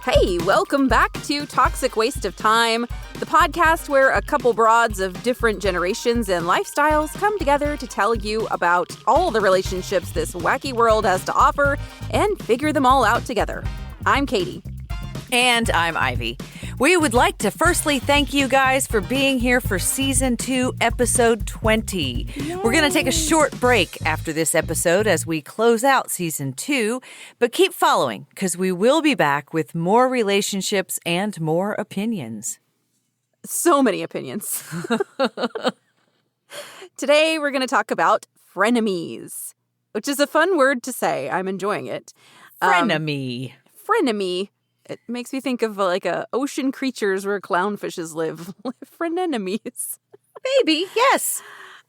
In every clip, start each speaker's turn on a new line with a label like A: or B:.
A: Hey, welcome back to Toxic Waste of Time, the podcast where a couple broads of different generations and lifestyles come together to tell you about all the relationships this wacky world has to offer and figure them all out together. I'm Katie.
B: And I'm Ivy. We would like to firstly thank you guys for being here for Season 2, Episode 20. Yay. We're going to take a short break after this episode as we close out Season 2, but keep following because we will be back with more relationships and more opinions.
A: So many opinions. Today, we're going to talk about frenemies, which is a fun word to say. I'm enjoying it.
B: Frenemy.
A: Frenemy. It makes me think of like ocean creatures where clownfishes live. Frenemies.
B: Maybe, yes.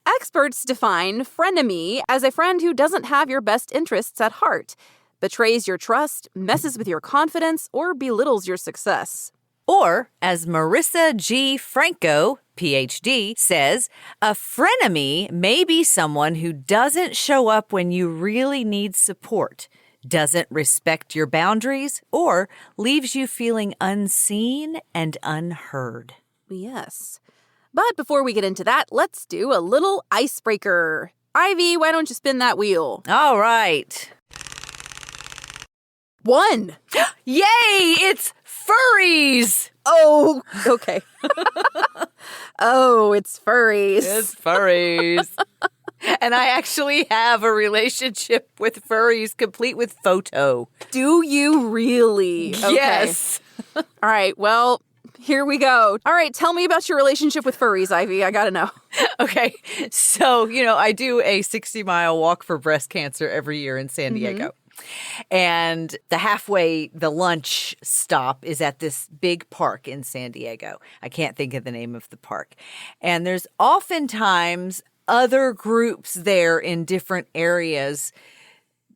A: Experts define frenemy as a friend who doesn't have your best interests at heart, betrays your trust, messes with your confidence, or belittles your success.
B: Or, as Marissa G. Franco, PhD, says, a frenemy may be someone who doesn't show up when you really need support, doesn't respect your boundaries, or leaves you feeling unseen and unheard.
A: Yes. But before we get into that, let's do a little icebreaker. Ivy, why don't you spin that wheel?
B: All right.
A: 1.
B: Yay! It's furries!
A: Oh, okay. Oh, it's furries.
B: It's furries. And I actually have a relationship with furries, complete with photo.
A: Do you really? Okay.
B: Yes.
A: All right, well, here we go. All right, tell me about your relationship with furries, Ivy. I gotta know.
B: Okay, so, I do a 60-mile walk for breast cancer every year in San Diego. And the lunch stop is at this big park in San Diego. I can't think of the name of the park. And there's oftentimes other groups there in different areas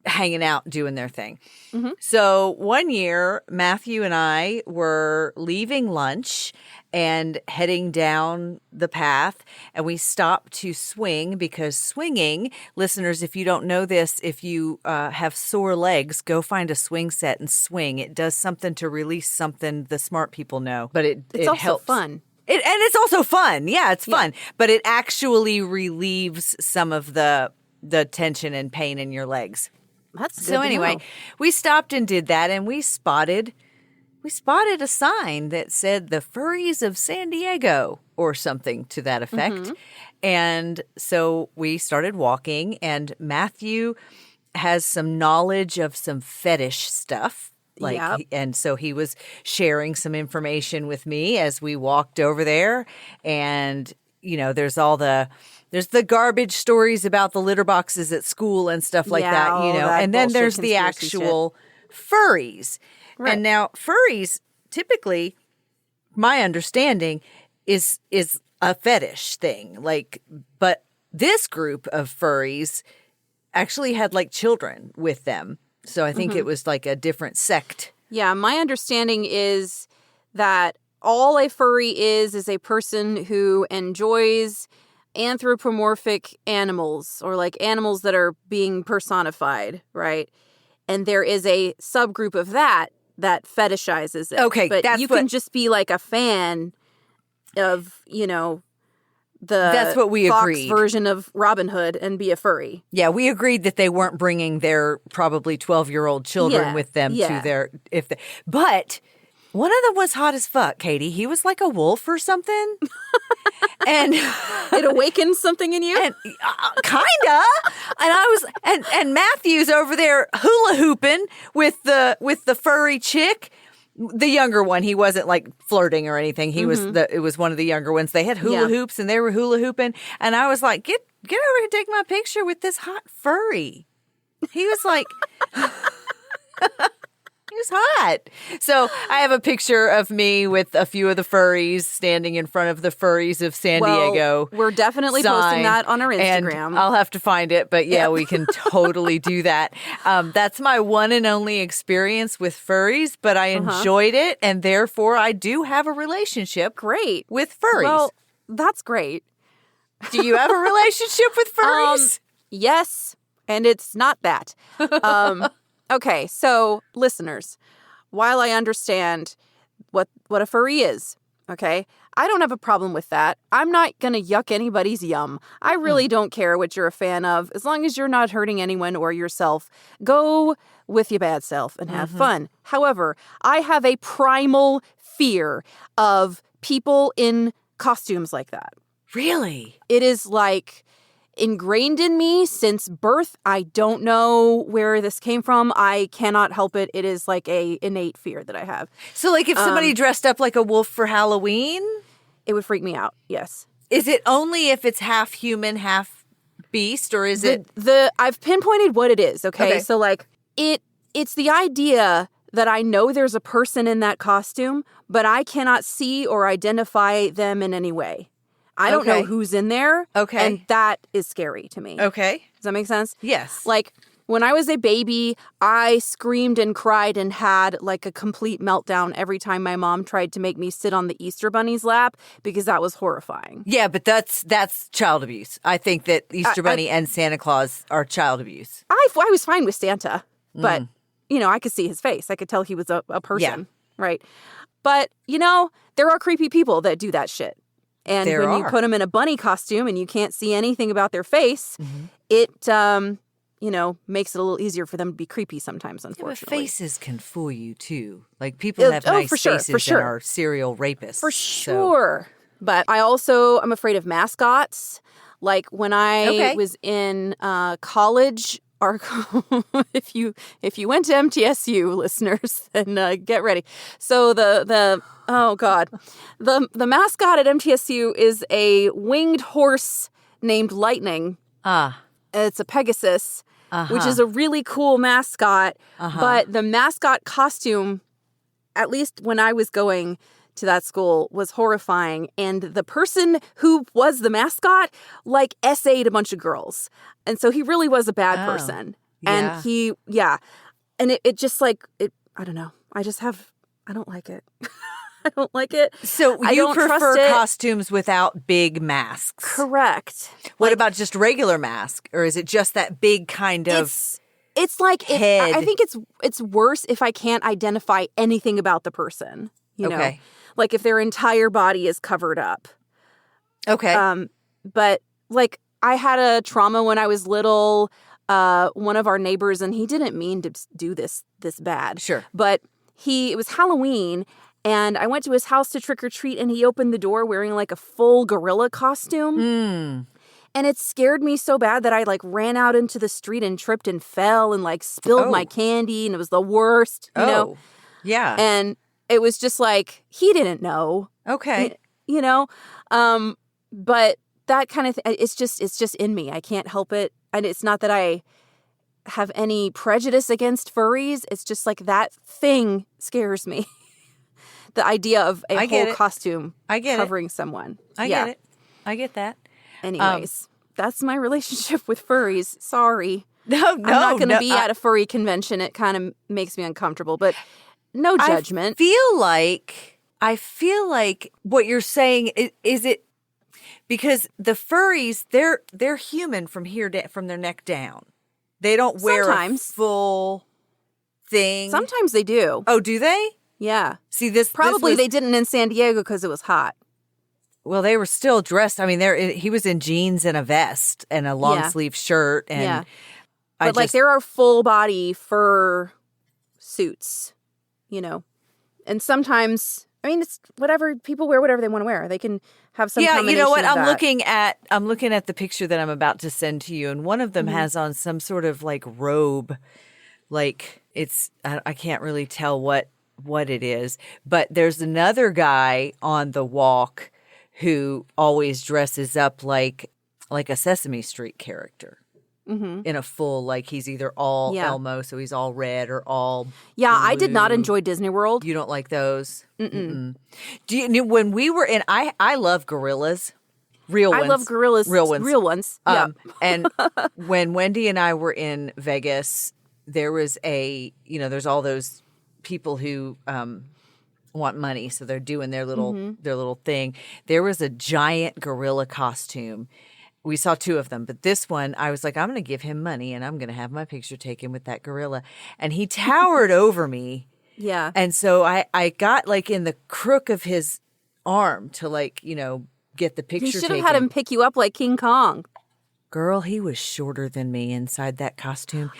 B: hanging out, doing their thing. Mm-hmm. So one year, Matthew and I were leaving lunch and heading down the path, and we stopped to swing because swinging, listeners, if you don't know this, if you have sore legs, go find a swing set and swing. It does something to release something the smart people know, but it
A: also
B: helps.
A: Fun.
B: And it's also fun. Yeah, it's fun. But it actually relieves some of the tension and pain in your legs.
A: That's good
B: so anyway,
A: know.
B: We stopped and did that, and we spotted a sign that said the Furries of San Diego or something to that effect. Mm-hmm. And so we started walking, and Matthew has some knowledge of some fetish stuff. And so he was sharing some information with me as we walked over there. And, there's the garbage stories about the litter boxes at school and stuff like that,
A: that
B: and then there's the actual furries.
A: Right.
B: And now furries, typically, my understanding is a fetish thing. But this group of furries actually had children with them. So I think it was a different sect.
A: Yeah, my understanding is that all a furry is a person who enjoys anthropomorphic animals or animals that are being personified, right? And there is a subgroup of that fetishizes it.
B: Okay,
A: but you can just be a fan of,
B: that's what we
A: Fox
B: agreed.
A: Version of Robin Hood and be a furry.
B: Yeah, we agreed that they weren't bringing their probably 12-year-old children with them to their but one of them was hot as fuck, Katie. He was like a wolf or something. And
A: it awakened something in you?
B: And, kinda. And I was and Matthew's over there hula hooping with the furry chick. The younger one, he wasn't flirting or anything. He was it was one of the younger ones. They had hula hoops and they were hula hooping. And I was like, get over here and take my picture with this hot furry. He was like, he was hot. So I have a picture of me with a few of the furries standing in front of the Furries of San Diego.
A: We're definitely posting that on our Instagram.
B: And I'll have to find it, but we can totally do that. That's my one and only experience with furries, but I enjoyed it, and therefore I do have a relationship with furries.
A: Well, that's great.
B: Do you have a relationship with furries?
A: Yes, and it's not that. Okay, so listeners, while I understand what a furry is, okay, I don't have a problem with that. I'm not going to yuck anybody's yum. I really don't care what you're a fan of. As long as you're not hurting anyone or yourself, go with your bad self and have fun. However, I have a primal fear of people in costumes like that.
B: Really?
A: It is like ingrained in me since birth. I don't know where this came from. I cannot help it. It is like a innate fear that I have.
B: So like if somebody dressed up like a wolf for Halloween,
A: it would freak me out. Yes.
B: Is it only if it's half human, half beast, or is it
A: I've pinpointed what it is, okay? So like it's the idea that I know there's a person in that costume, but I cannot see or identify them in any way. I don't know who's in there.
B: Okay.
A: And that is scary to me.
B: Okay.
A: Does that make sense?
B: Yes.
A: Like, when I was a baby, I screamed and cried and had like a complete meltdown every time my mom tried to make me sit on the Easter Bunny's lap because that was horrifying.
B: Yeah, but that's child abuse. I think that Easter Bunny and Santa Claus are child abuse.
A: I was fine with Santa, but, I could see his face. I could tell he was a person, right? But, there are creepy people that do that shit. And when you put them in a bunny costume and you can't see anything about their face, it, makes it a little easier for them to be creepy sometimes, unfortunately.
B: Yeah, but faces can fool you, too. Like, people have nice faces and are serial rapists.
A: For sure. But I'm afraid of mascots. Like, when I was in college, if you went to MTSU, listeners, then get ready. So the mascot at MTSU is a winged horse named Lightning. It's a Pegasus, which is a really cool mascot. But the mascot costume, at least when I was going to that school, was horrifying. And the person who was the mascot, like, essayed a bunch of girls. And so he really was a bad person.
B: Yeah.
A: And and it just like, I don't know. I don't like it. I don't like it.
B: So you prefer costumes without big masks?
A: Correct.
B: What about just regular mask? Or is it just that big kind of
A: It's like
B: head?
A: I think it's worse if I can't identify anything about the person. You know? Like if their entire body is covered up.
B: Okay.
A: But like I had a trauma when I was little. One of our neighbors, and he didn't mean to do this bad.
B: Sure.
A: But it was Halloween, and I went to his house to trick or treat, and he opened the door wearing like a full gorilla costume. And it scared me so bad that I like ran out into the street and tripped and fell and like spilled my candy, and it was the worst. You know?
B: Yeah.
A: And it was just like he didn't know.
B: Okay.
A: But that kind of thing, it's just in me. I can't help it. And it's not that I have any prejudice against furries. It's just like that thing scares me. The idea of a whole costume covering someone.
B: I get it. I get that.
A: Anyways, that's my relationship with furries. Sorry.
B: No,
A: I'm not going to be at a furry convention. It kind of makes me uncomfortable, but no judgment.
B: I feel like what you're saying is it because the furries, they're human from their neck down. They don't wear a full thing.
A: Sometimes they do.
B: Oh, do they?
A: Yeah.
B: See,
A: they didn't in San Diego because it was hot.
B: Well, they were still dressed. I mean, he was in jeans and a vest and a long sleeve shirt, and
A: but there are full body fur suits, and sometimes. I mean, it's whatever people wear, whatever they want to wear. They can have some.
B: Yeah, you know what?
A: I'm
B: looking at the picture that I'm about to send to you, and one of them has on some sort of like robe, like it's. I can't really tell what it is, but there's another guy on the walk who always dresses up like a Sesame Street character. In a full, like he's either all Elmo, so he's all red, or all blue.
A: I did not enjoy Disney World.
B: You don't like those? Mm-mm. Do you? When we were in, I love gorillas, real ones.
A: I love gorillas, real ones. Yeah.
B: And when Wendy and I were in Vegas, there was there's all those people who want money, so they're doing their little thing. There was a giant gorilla costume. We saw two of them, but this one, I was like, I'm going to give him money and I'm going to have my picture taken with that gorilla. And he towered over me
A: Yeah.
B: And so I got like in the crook of his arm to like, get the picture
A: He
B: taken.
A: should have had him pick you up like King Kong.
B: Girl, he was shorter than me inside that costume.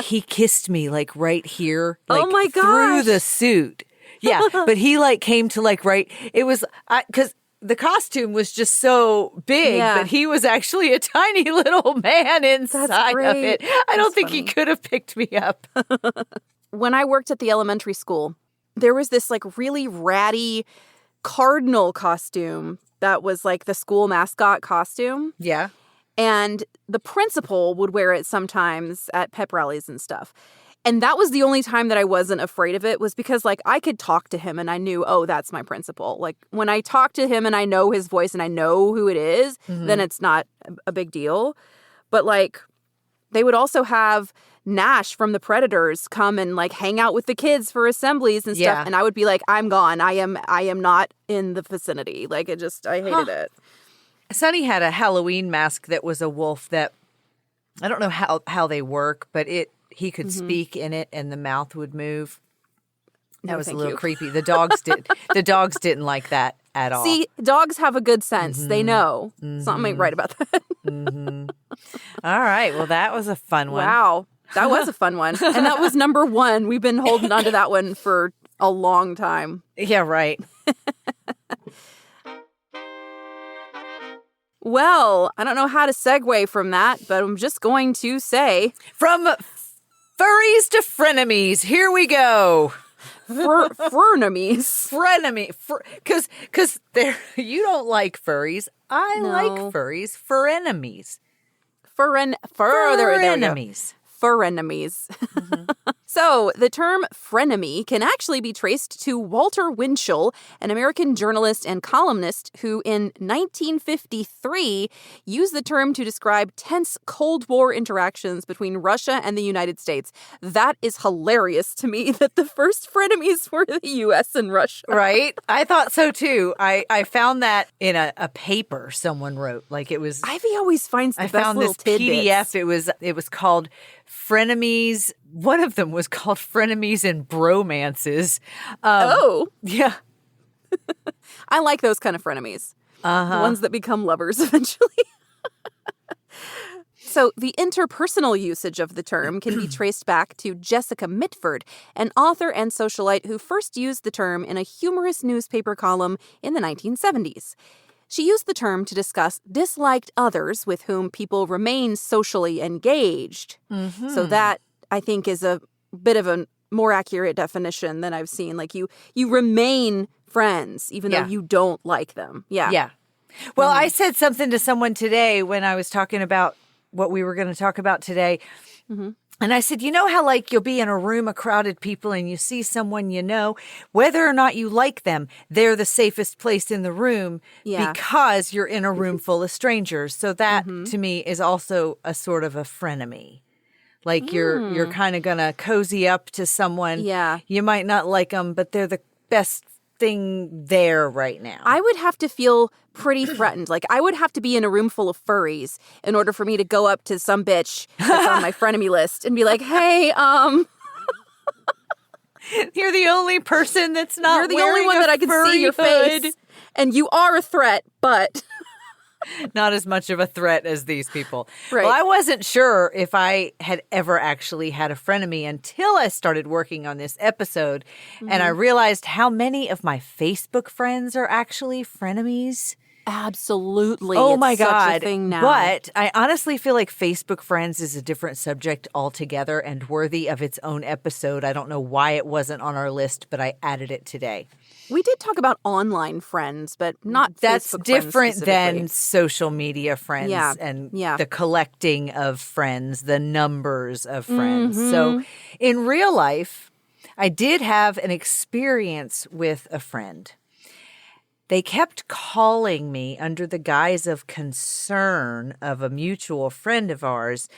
B: He kissed me like right here, like
A: Oh my
B: through
A: gosh.
B: the suit. Yeah, but he like came to like right. It was because the costume was just so big,
A: Yeah.
B: but he was actually a tiny little man inside of
A: great.
B: it. I don't think he
A: funny.
B: could have picked me up.
A: When I worked at the elementary school, there was this like really ratty cardinal costume that was like the school mascot costume.
B: Yeah.
A: And the principal would wear it sometimes at pep rallies and stuff. And that was the only time that I wasn't afraid of it, was because like I could talk to him and I knew, oh, that's my principal. Like when I talk to him and I know his voice and I know who it is, then it's not a big deal. But like they would also have Nash from the Predators come and like hang out with the kids for assemblies and stuff.
B: Yeah.
A: And I would be like, I'm gone. I am not in the vicinity. Like I hated it.
B: Sonny had a Halloween mask that was a wolf that I don't know how they work, but he could speak in it and the mouth would move. That
A: No,
B: was a
A: thank
B: little
A: you.
B: creepy. The dogs didn't like that at all.
A: See, dogs have a good sense. They know. Something ain't right about that.
B: All right. Well, that was a fun one.
A: Wow. That was a fun one. And that was number 1. We've been holding on to that one for a long time.
B: Yeah, right.
A: Well, I don't know how to segue from that, but I'm just going to say
B: From furries to frenemies, here we go.
A: Frenemies.
B: Frenemy, because you don't like furries. I like
A: No.
B: furries. Frenemies.
A: There we go. Frenemies. So the term frenemy can actually be traced to Walter Winchell, an American journalist and columnist who in 1953 used the term to describe tense Cold War interactions between Russia and the United States. That is hilarious to me that the first frenemies were the U.S. and Russia.
B: Right? I thought so too. I found that in a paper someone wrote. Like it was
A: Ivy always finds the
B: I
A: best
B: found
A: little
B: this
A: tidbits.
B: PDF. It was called Frenemies. One of them was called Frenemies and Bromances. Yeah.
A: I like those kind of frenemies. The ones that become lovers eventually. So the interpersonal usage of the term can be traced back to Jessica Mitford, an author and socialite who first used the term in a humorous newspaper column in the 1970s. She used the term to discuss disliked others with whom people remain socially engaged. So that, I think, is a bit of a more accurate definition than I've seen. Like you remain friends even though you don't like them. Yeah.
B: Yeah. Well, I said something to someone today when I was talking about what we were going to talk about today. And I said, you know how like you'll be in a room of crowded people and you see someone you know, whether or not you like them, they're the safest place in the room because you're in a room full of strangers. So that to me is also a sort of a frenemy. Like you're kind of going to cozy up to someone.
A: Yeah.
B: You might not like them, but they're the best thing there right now.
A: I would have to feel pretty threatened. Like I would have to be in a room full of furries in order for me to go up to some bitch that's on my frenemy list and be like, "Hey,
B: You're the only person that's not
A: you're the only one that I can see your face, and you are a threat, but
B: not as much of a threat as these people."
A: Right.
B: Well, I wasn't sure if I had ever actually had a frenemy until I started working on this episode, and I realized how many of my Facebook friends are actually frenemies.
A: absolutely,
B: Oh
A: it's
B: my
A: such
B: God.
A: a thing now.
B: But I honestly feel like Facebook friends is a different subject altogether and worthy of its own episode. I don't know why it wasn't on our list, but I added it today.
A: We did talk about online friends, but not
B: That's
A: Facebook friends
B: different
A: specifically.
B: than social media friends and the collecting of friends, the numbers of friends. So in real life, I did have an experience with a friend. They kept calling me under the guise of concern of a mutual friend of ours,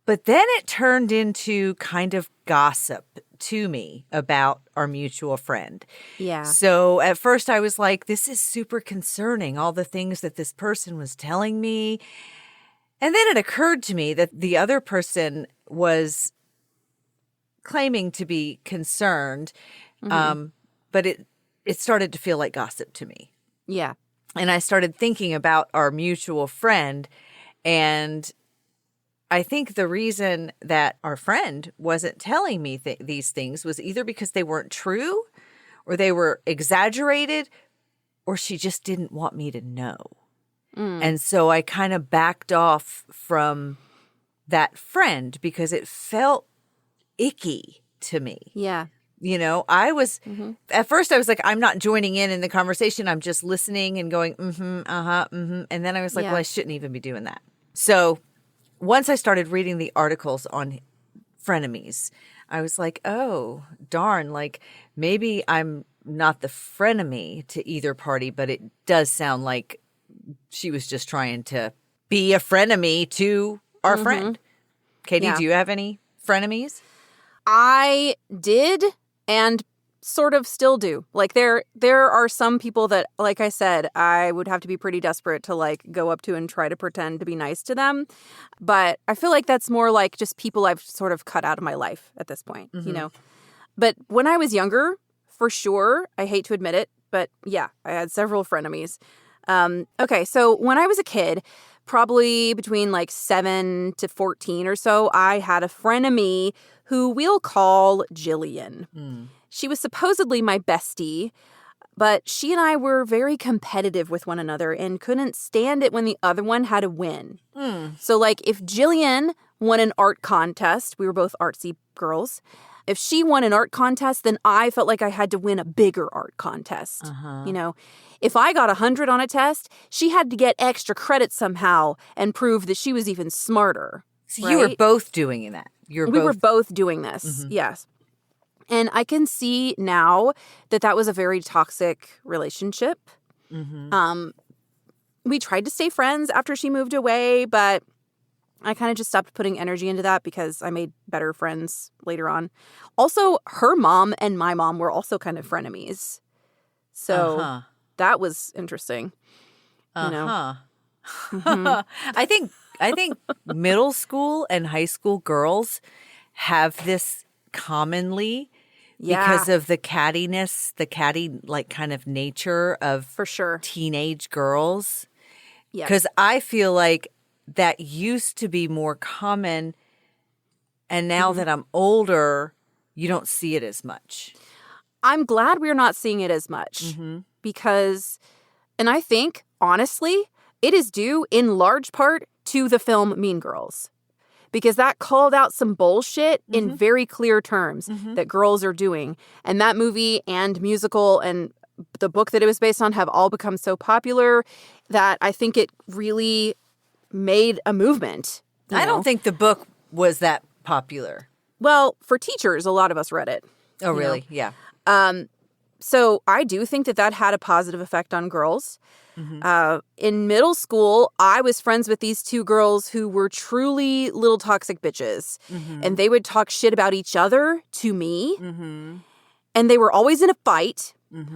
B: but then it turned into kind of gossip to me about our mutual friend.
A: Yeah.
B: So at first I was like, this is super concerning, all the things that this person was telling me. And then it occurred to me that the other person was claiming to be concerned, but it started to feel like gossip to me.
A: Yeah.
B: And I started thinking about our mutual friend, and I think the reason that our friend wasn't telling me these things was either because they weren't true, or they were exaggerated, or she just didn't want me to know. And so I kind of backed off from that friend because it felt icky to me.
A: Yeah.
B: You know, at first I was like, I'm not joining in the conversation. I'm just listening and going, And then I was like, well, I shouldn't even be doing that. So once I started reading the articles on frenemies, I was like, oh, darn, like maybe I'm not the frenemy to either party, but it does sound like she was just trying to be a frenemy to our friend. Katie, do you have any frenemies?
A: I did and sort of still do. Like there are some people that, like I said, I would have to be pretty desperate to like go up to and try to pretend to be nice to them. But I feel like that's more like just people I've sort of cut out of my life at this point, you know. But when I was younger, for sure, I hate to admit it, but yeah, I had several frenemies. Okay, so when I was a kid, probably between like 7 to 14 or so, I had a frenemy who we'll call Jillian. She was supposedly my bestie, but she and I were very competitive with one another and couldn't stand it when the other one had to win. So like if Jillian won an art contest, we were both artsy girls. If she won an art contest, then I felt like I had to win a bigger art contest. You know, if I got 100 on a test, she had to get extra credit somehow and prove that she was even smarter.
B: So you were both doing that.
A: We were both doing this, yes. And I can see now that that was a very toxic relationship. We tried to stay friends after she moved away, but I kind of just stopped putting energy into that because I made better friends later on. Also, her mom and my mom were also kind of frenemies. So that was interesting. You know?
B: I think middle school and high school girls have this commonly because of the cattiness, the catty like kind of nature of
A: for sure
B: teenage girls.
A: Yeah.
B: Because I feel like that used to be more common, and now that I'm older, you don't see it as much.
A: I'm glad we're not seeing it as much because, and I think, honestly, it is due in large part to the film Mean Girls. Because that called out some bullshit in very clear terms that girls are doing. And that movie and musical and the book that it was based on have all become so popular that I think it really made a movement.
B: I don't think the book was that popular.
A: Well, for teachers, a lot of us read it.
B: Oh, really? Yeah.
A: So I do think that had a positive effect on girls. In middle school, I was friends with these two girls who were truly little toxic bitches. And they would talk shit about each other to me. And they were always in a fight.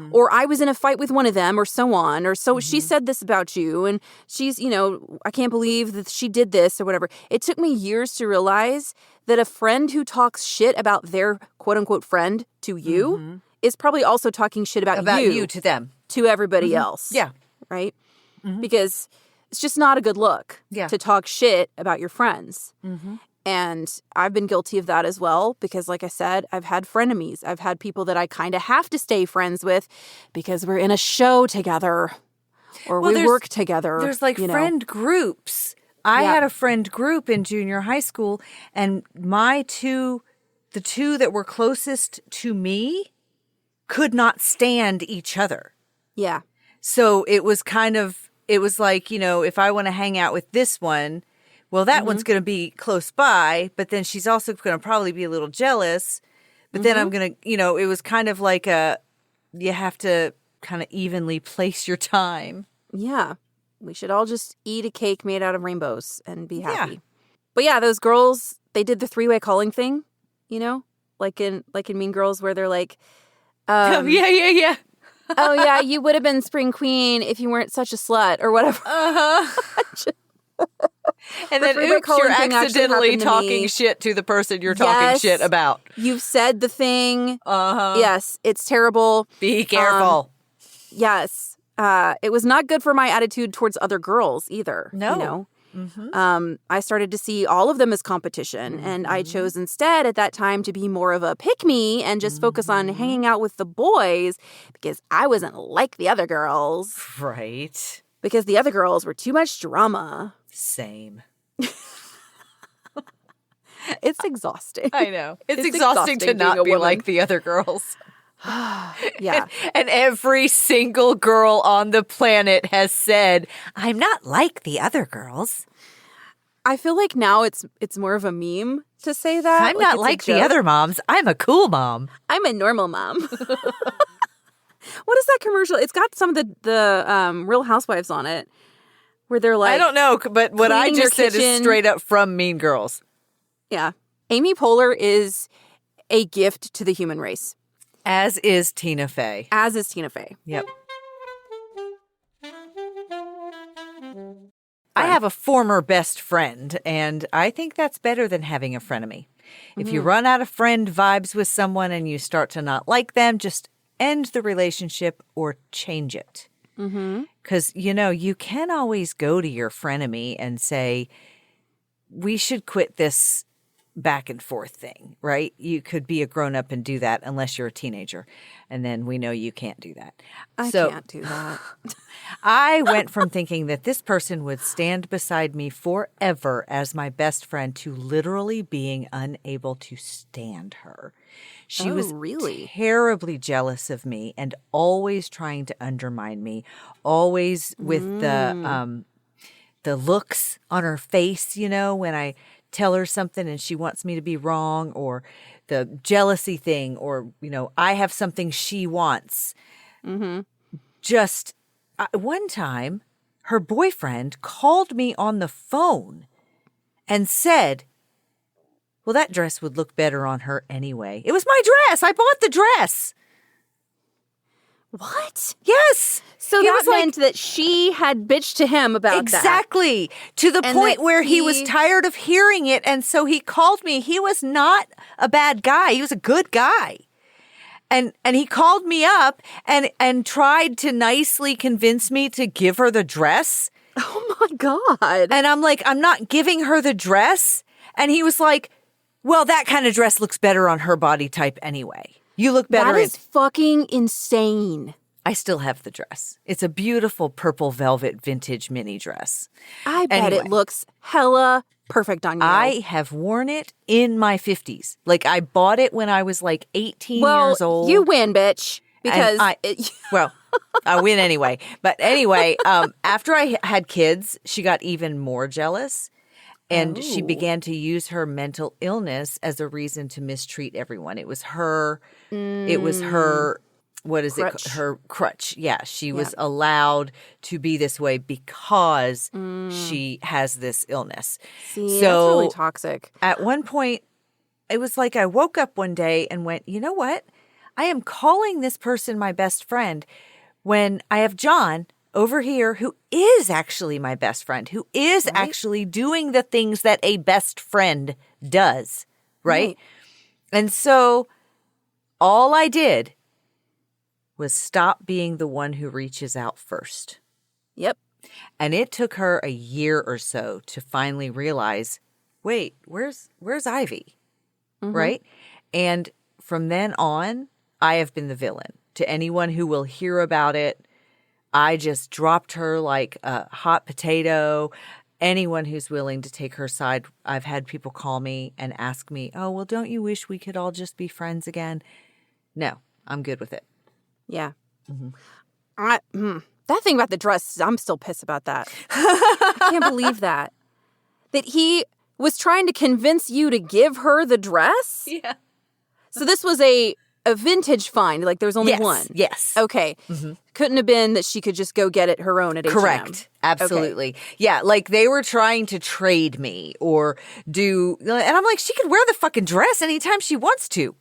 A: Or I was in a fight with one of them or so on. Or so she said this about you. And she's, you know, I can't believe that she did this or whatever. It took me years to realize that a friend who talks shit about their quote unquote friend to you is probably also talking shit about you
B: to them.
A: To everybody else.
B: Yeah.
A: Right? Because it's just not a good look to talk shit about your friends. And I've been guilty of that as well because, like I said, I've had frenemies. I've had people that I kind of have to stay friends with because we're in a show together or we work together.
B: There's like friend groups. I had a friend group in junior high school, and the two that were closest to me could not stand each other.
A: Yeah.
B: So it was like, you know, if I want to hang out with this one, well, that one's going to be close by, but then she's also going to probably be a little jealous. But then I'm going to, you know, it was kind of like you have to kind of evenly place your time.
A: Yeah. We should all just eat a cake made out of rainbows and be happy. Yeah. But yeah, those girls, they did the three-way calling thing, you know, like in Mean Girls where they're like,
B: oh, yeah.
A: Oh, yeah, you would have been Spring Queen if you weren't such a slut or whatever.
B: And then,
A: favorite
B: oops, you're
A: calling thing actually
B: accidentally
A: happened to
B: talking
A: me.
B: shit to the person you're talking shit about.
A: You've said the thing.
B: Uh-huh.
A: Yes, it's terrible.
B: Be careful.
A: Yes. It was not good for my attitude towards other girls either.
B: No.
A: You know?
B: Mm-hmm.
A: I started to see all of them as competition, and I chose instead at that time to be more of a pick-me and just focus on hanging out with the boys because I wasn't like the other girls.
B: Right.
A: Because the other girls were too much drama.
B: Same.
A: It's exhausting.
B: I know. It's exhausting to not be like the other girls.
A: Yeah.
B: And every single girl on the planet has said, I'm not like the other girls.
A: I feel like now it's more of a meme to say that.
B: I'm not like the other moms. I'm a cool mom.
A: I'm a normal mom. What is that commercial? It's got some of the Real Housewives on it where they're like,
B: I don't know, but what I
A: cleaning
B: just
A: their
B: said is
A: kitchen.
B: straight up from Mean Girls.
A: Yeah. Amy Poehler is a gift to the human race.
B: As is Tina Fey.
A: As is Tina Fey.
B: Yep. I have a former best friend, and I think that's better than having a frenemy. If you run out of friend vibes with someone and you start to not like them, just end the relationship or change it. Because, you can always go to your frenemy and say, we should quit this back and forth thing, right? You could be a grown up and do that unless you're a teenager. And then we know you can't do that.
A: I can't do that.
B: I went from thinking that this person would stand beside me forever as my best friend to literally being unable to stand her. She was
A: really
B: terribly jealous of me and always trying to undermine me, always with the looks on her face, when I tell her something and she wants me to be wrong, or the jealousy thing, or, I have something she wants. Just one time, her boyfriend called me on the phone and said, well, that dress would look better on her anyway. It was my dress. I bought the dress.
A: What?
B: Yes.
A: So that meant that she had bitched to him about
B: exactly. To the point where he was tired of hearing it. And so he called me. He was not a bad guy. He was a good guy. And he called me up and tried to nicely convince me to give her the dress.
A: Oh, my God.
B: And I'm like, I'm not giving her the dress. And he was like, well, that kind of dress looks better on her body type anyway. You look better.
A: That is fucking insane.
B: I still have the dress. It's a beautiful purple velvet vintage mini dress.
A: I bet it looks hella perfect on you.
B: I have worn it in my 50s. Like, I bought it when I was like 18 years old.
A: You win, bitch. Because
B: well, I win anyway. But anyway, after I had kids, she got even more jealous. And she began to use her mental illness as a reason to mistreat everyone. It was her. It was her. What is
A: crutch.
B: it? Her crutch. Yeah. She was allowed to be this way because she has this illness.
A: See, that's really toxic.
B: At one point, it was like I woke up one day and went, you know what? I am calling this person my best friend when I have John over here, who is actually my best friend, who is actually doing the things that a best friend does, right? And so all I did was stop being the one who reaches out first.
A: Yep.
B: And it took her a year or so to finally realize, wait, where's Ivy? Right? And from then on, I have been the villain. To anyone who will hear about it, I just dropped her like a hot potato. Anyone who's willing to take her side, I've had people call me and ask me, oh, well, don't you wish we could all just be friends again? No, I'm good with it.
A: Yeah. That thing about the dress, I'm still pissed about that. I can't believe that. That he was trying to convince you to give her the dress?
B: Yeah.
A: So this was a vintage find. Like there was only one.
B: Yes.
A: Okay. Couldn't have been that she could just go get it her own at H&M.
B: Correct. Absolutely. Okay. Yeah. Like they were trying to trade me or do, and I'm like, she could wear the fucking dress anytime she wants to.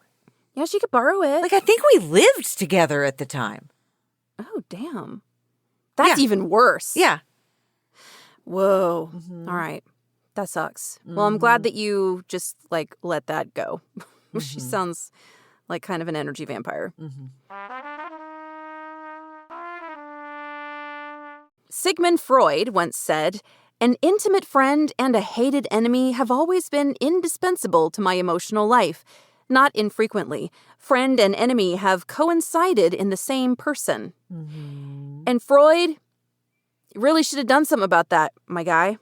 A: Yeah, she could borrow it.
B: Like I think we lived together at the time.
A: Oh, damn. That's even worse.
B: Yeah.
A: Whoa. All right. That sucks. Well, I'm glad that you just like let that go. She sounds like kind of an energy vampire. Sigmund Freud once said, "An intimate friend and a hated enemy have always been indispensable to my emotional life. Not infrequently, friend and enemy have coincided in the same person." And Freud really should have done something about that, my guy.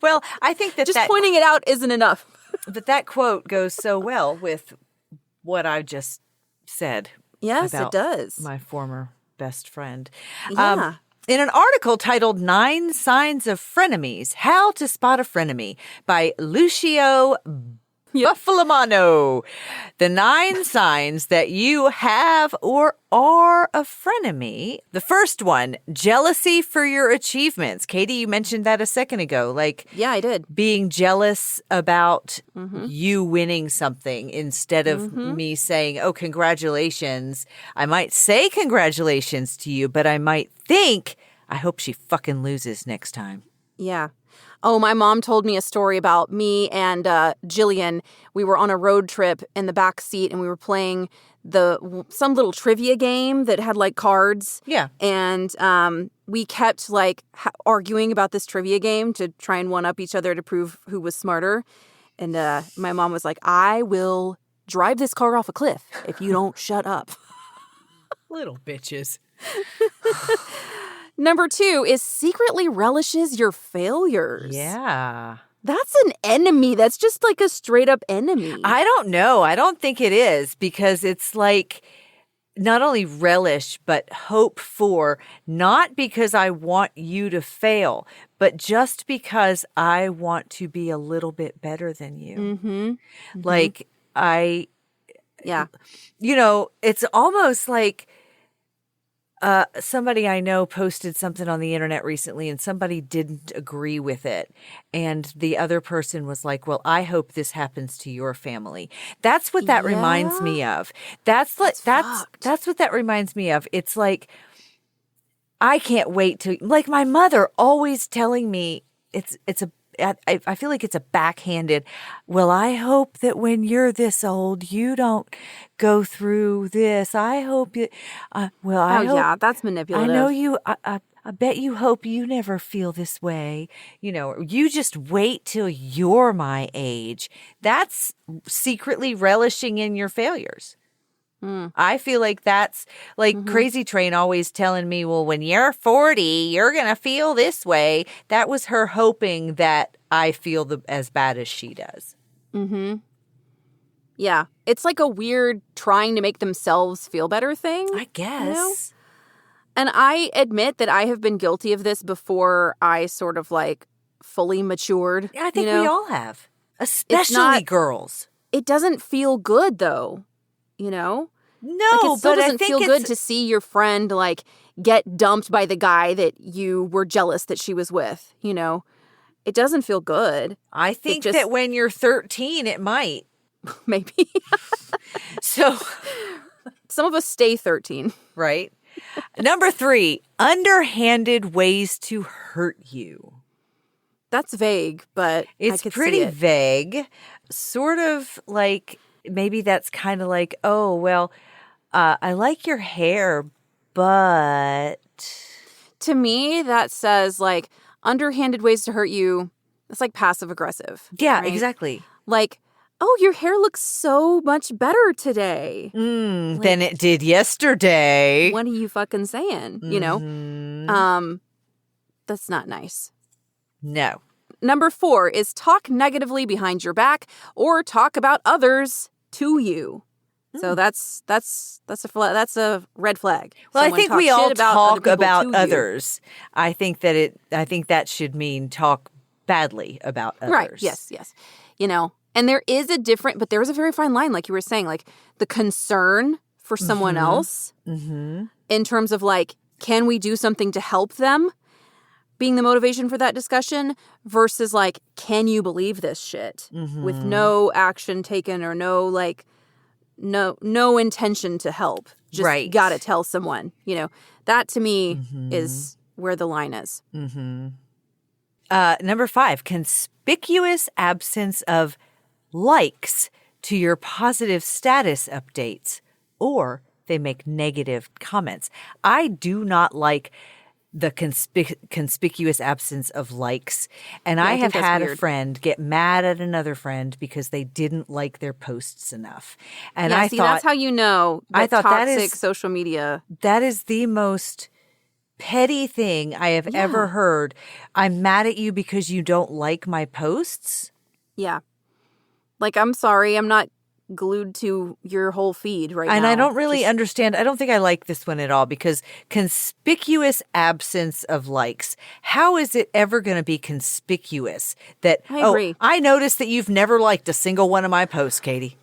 B: Well, I think that
A: Just pointing it out isn't enough.
B: But that quote goes so well with what I just said.
A: Yes,
B: about
A: it does.
B: my former best friend.
A: Yeah.
B: In an article titled 9 Signs of Frenemies, How to Spot a Frenemy by Lucio Buffalomano. The 9 signs that you have or are a frenemy. The first one, jealousy for your achievements. Katie, you mentioned that a second ago. Like,
A: Yeah, I did.
B: being jealous about you winning something instead of me saying, oh, congratulations. I might say congratulations to you, but I might think, I hope she fucking loses next time.
A: Yeah. Oh, my mom told me a story about me and Jillian. We were on a road trip in the back seat, and we were playing some little trivia game that had like cards.
B: Yeah.
A: And we kept like arguing about this trivia game to try and one up each other to prove who was smarter. And my mom was like, "I will drive this car off a cliff if you don't shut up."
B: Little bitches.
A: Number 2 is secretly relishes your failures.
B: Yeah.
A: That's an enemy. That's just like a straight up enemy.
B: I don't know. I don't think it is, because it's like not only relish, but hope for, not because I want you to fail, but just because I want to be a little bit better than you. Like
A: Yeah.
B: You know, it's almost like somebody I know posted something on the internet recently, and somebody didn't agree with it. And the other person was like, well, I hope this happens to your family. That's what that reminds me of. That's what that reminds me of. It's like, I can't wait to, like, my mother always telling me I feel like it's a backhanded, well, I hope that when you're this old, you don't go through this. I hope you,
A: Yeah, that's manipulative.
B: I know you, I bet you hope you never feel this way. You know, you just wait till you're my age. That's secretly relishing in your failures. I feel like that's like Crazy Train always telling me, well, when you're 40, you're going to feel this way. That was her hoping that I feel as bad as she does.
A: Yeah. It's like a weird trying to make themselves feel better thing.
B: I guess.
A: You know? And I admit that I have been guilty of this before I sort of like fully matured.
B: I think we all have, especially girls.
A: It doesn't feel good though. You know?
B: No,
A: like it still
B: but
A: doesn't
B: I think
A: feel good to see your friend like get dumped by the guy that you were jealous that she was with, you know? It doesn't feel good.
B: I think that when you're 13, it might.
A: Maybe.
B: So
A: some of us stay 13.
B: Right. Number 3, underhanded ways to hurt you.
A: That's vague, but
B: it's
A: I could
B: pretty
A: see it.
B: vague. Sort of like, maybe that's kind of like, oh, well, I like your hair, but.
A: To me, that says like underhanded ways to hurt you. It's like passive aggressive.
B: Yeah,
A: right?
B: exactly.
A: Like, oh, your hair looks so much better today.
B: Like, than it did yesterday.
A: What are you fucking saying? You know? That's not nice.
B: No. Number
A: 4 is talk negatively behind your back or talk about others to you. So that's a red flag.
B: Well,
A: Someone
B: I think
A: talks
B: we all
A: shit about
B: talk
A: other people
B: about
A: to
B: others. I think that should mean talk badly about others.
A: Right. Yes. You know, and there's a very fine line, like you were saying, like the concern for someone else in terms of like, can we do something to help them being the motivation for that discussion versus like, can you believe this shit with no action taken or no intention to help. Just
B: right.
A: Gotta tell someone, you know, that to me is where the line is.
B: Number 5, conspicuous absence of likes to your positive status updates, or they make negative comments. I do not like the conspicuous absence of likes. And
A: Yeah,
B: I
A: I
B: have
A: think that's
B: had a
A: weird.
B: friend get mad at another friend because they didn't like their posts enough. And
A: Yeah,
B: I
A: see,
B: thought
A: that's how you know that
B: I thought that
A: toxic
B: is-
A: social media.
B: that is the most petty thing I have
A: Yeah.
B: ever heard. I'm mad at you because you don't like my posts.
A: Yeah. Like, I'm sorry, I'm not glued to your whole feed right now.
B: And I don't really
A: Just-
B: understand. I don't think I like this one at all because conspicuous absence of likes. How is it ever going to be conspicuous that,
A: I agree.
B: I noticed that you've never liked a single one of my posts, Katie?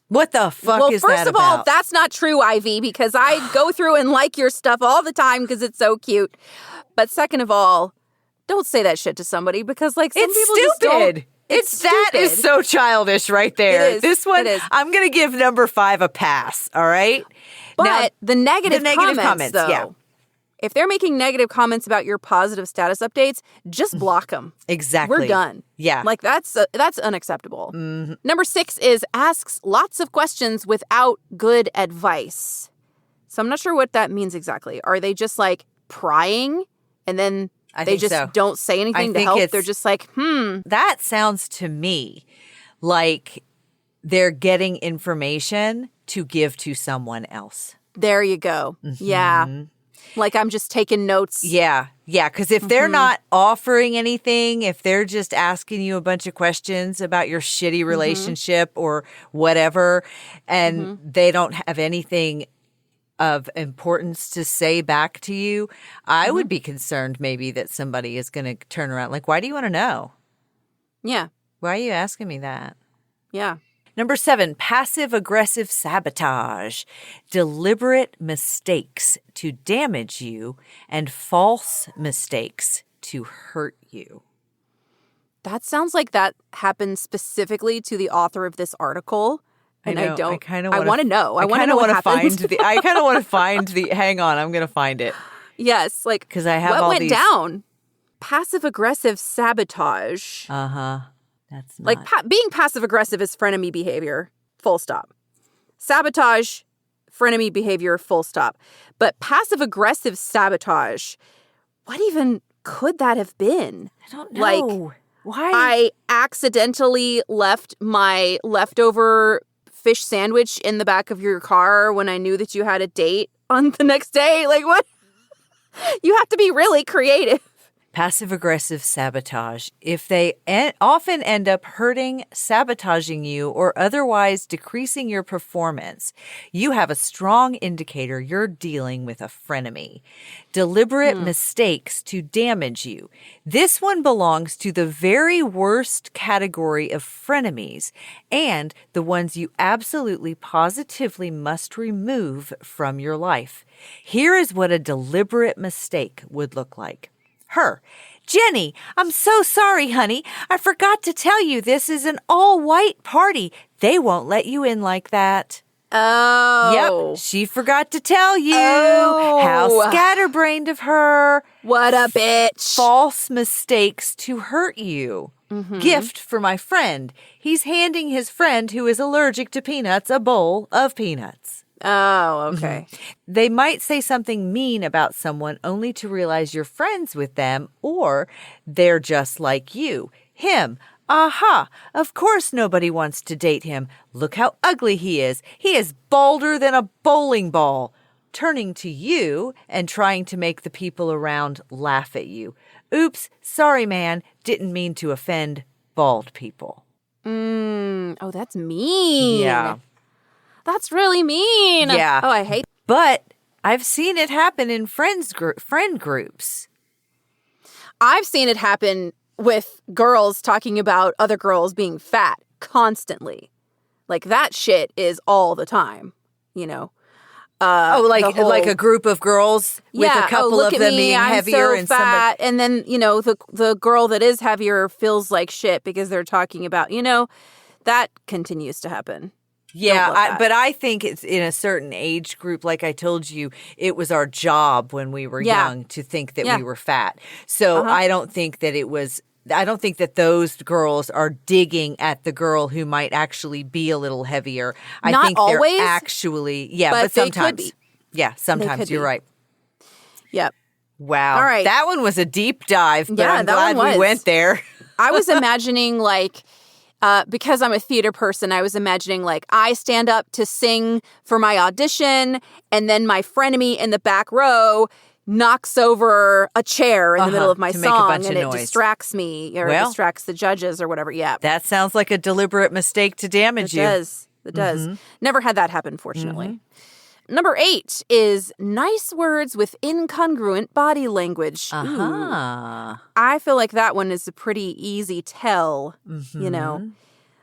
B: What the fuck
A: Well,
B: is
A: first
B: that
A: of all,
B: about?
A: that's not true, Ivy, because I go through and like your stuff all the time because it's so cute. But second of all, don't say that shit to somebody because, like, some
B: It's
A: people just don't.
B: stupid. That is
A: stupid.
B: so childish right there.
A: It is.
B: This one,
A: It is.
B: I'm going to give number 5 a pass. All right.
A: But
B: Now,
A: the negative comments, though,
B: yeah.
A: if they're making negative comments about your positive status updates, just block them.
B: Exactly.
A: We're done.
B: Yeah.
A: Like, that's unacceptable. Number 6 is asks lots of questions without good advice. So I'm not sure what that means exactly. Are they just like prying and then
B: I
A: they
B: think
A: just
B: so.
A: don't say anything to
B: think
A: help?
B: it's-
A: They're just like,
B: That sounds to me like they're getting information to give to someone else.
A: there you go. Yeah. Like, I'm just taking notes.
B: Yeah. Yeah. Because if they're not offering anything, if they're just asking you a bunch of questions about your shitty relationship or whatever, and they don't have anything of importance to say back to you, I would be concerned maybe that somebody is going to turn around. Like, why do you want to know?
A: Yeah.
B: Why are you asking me that?
A: Yeah.
B: Number 7, passive-aggressive sabotage, deliberate mistakes to damage you and false mistakes to hurt you.
A: That sounds like that happened specifically to the author of this article. And I,
B: know,
A: don't.
B: I kind of
A: I want to know. I want to know what happened.
B: I kind of want to find the. Hang on, I'm going to find it
A: Yes, like,
B: 'Cause I have
A: what
B: all
A: went
B: these-
A: down? Passive aggressive sabotage.
B: That's not,
A: Like, being passive aggressive is frenemy behavior. Full stop. Sabotage, frenemy behavior. Full stop. But passive aggressive sabotage. What even could that have been?
B: I don't know.
A: Like,
B: why?
A: I accidentally left my leftover fish sandwich in the back of your car when I knew that you had a date on the next day. Like, what? You have to be really creative.
B: Passive-aggressive sabotage. If they often end up hurting, sabotaging you, or otherwise decreasing your performance, you have a strong indicator you're dealing with a frenemy. Deliberate mistakes to damage you. This one belongs to the very worst category of frenemies and the ones you absolutely positively must remove from your life. Here is what a deliberate mistake would look like. Her. Jenny, I'm so sorry, honey. I forgot to tell you this is an all-white party. They won't let you in like that.
A: Oh.
B: Yep, she forgot to tell you.
A: Oh.
B: How scatterbrained of her.
A: What a bitch.
B: False mistakes to hurt you. Gift for my friend. He's handing his friend who is allergic to peanuts a bowl of peanuts.
A: Oh, okay.
B: They might say something mean about someone only to realize you're friends with them, or they're just like you. Him. Aha! Of course nobody wants to date him. Look how ugly he is. He is balder than a bowling ball. Turning to you and trying to make the people around laugh at you. Oops, sorry, man. Didn't mean to offend bald people.
A: Oh, that's mean.
B: Yeah.
A: That's really mean.
B: Yeah.
A: Oh, I hate.
B: But I've seen it happen in friend groups.
A: I've seen it happen with girls talking about other girls being fat constantly. Like, that shit is all the time, you know.
B: Like
A: the whole-
B: a group of girls with a couple
A: look
B: of
A: at
B: them
A: me,
B: being
A: I'm
B: heavier
A: so
B: and
A: fat. And then, you know, the girl that is heavier feels like shit because they're talking about, you know, that continues to happen.
B: Yeah,
A: love that.
B: but I think it's in a certain age group. Like I told you, it was our job when we were young to think that we were fat. So I don't think that it was. I don't think that those girls are digging at the girl who might actually be a little heavier. I
A: Not
B: think
A: always,
B: they're actually,
A: but
B: sometimes.
A: they could be.
B: Yeah, sometimes you're right.
A: Yep.
B: Wow.
A: All right.
B: That one was a deep dive, but
A: Yeah,
B: I'm
A: that
B: glad
A: one was.
B: we went there.
A: I was imagining like, because I'm a theater person, I was imagining like I stand up to sing for my audition, and then my frenemy in the back row knocks over a chair in the middle of my
B: to make a
A: song,
B: bunch
A: and
B: of
A: it
B: noise.
A: distracts me or distracts the judges or whatever. Yeah,
B: That sounds like a deliberate mistake to damage you.
A: It does. Never had that happen, fortunately. Number 8 is nice words with incongruent body language. I feel like that one is a pretty easy tell, you know.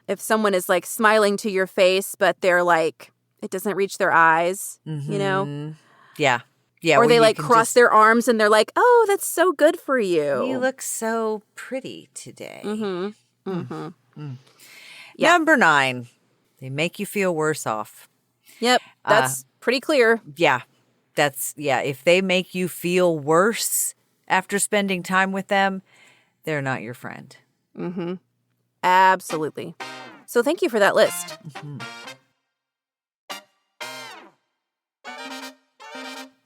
A: If someone is like smiling to your face, but they're like, it doesn't reach their eyes, you know.
B: Yeah. Yeah.
A: Or they like cross their arms and they're like, oh, that's so good for you.
B: You look so pretty today.
A: Yeah.
B: Number 9, they make you feel worse off.
A: Yep. That's pretty clear.
B: Yeah. If they make you feel worse after spending time with them, they're not your friend.
A: Absolutely. So thank you for that list.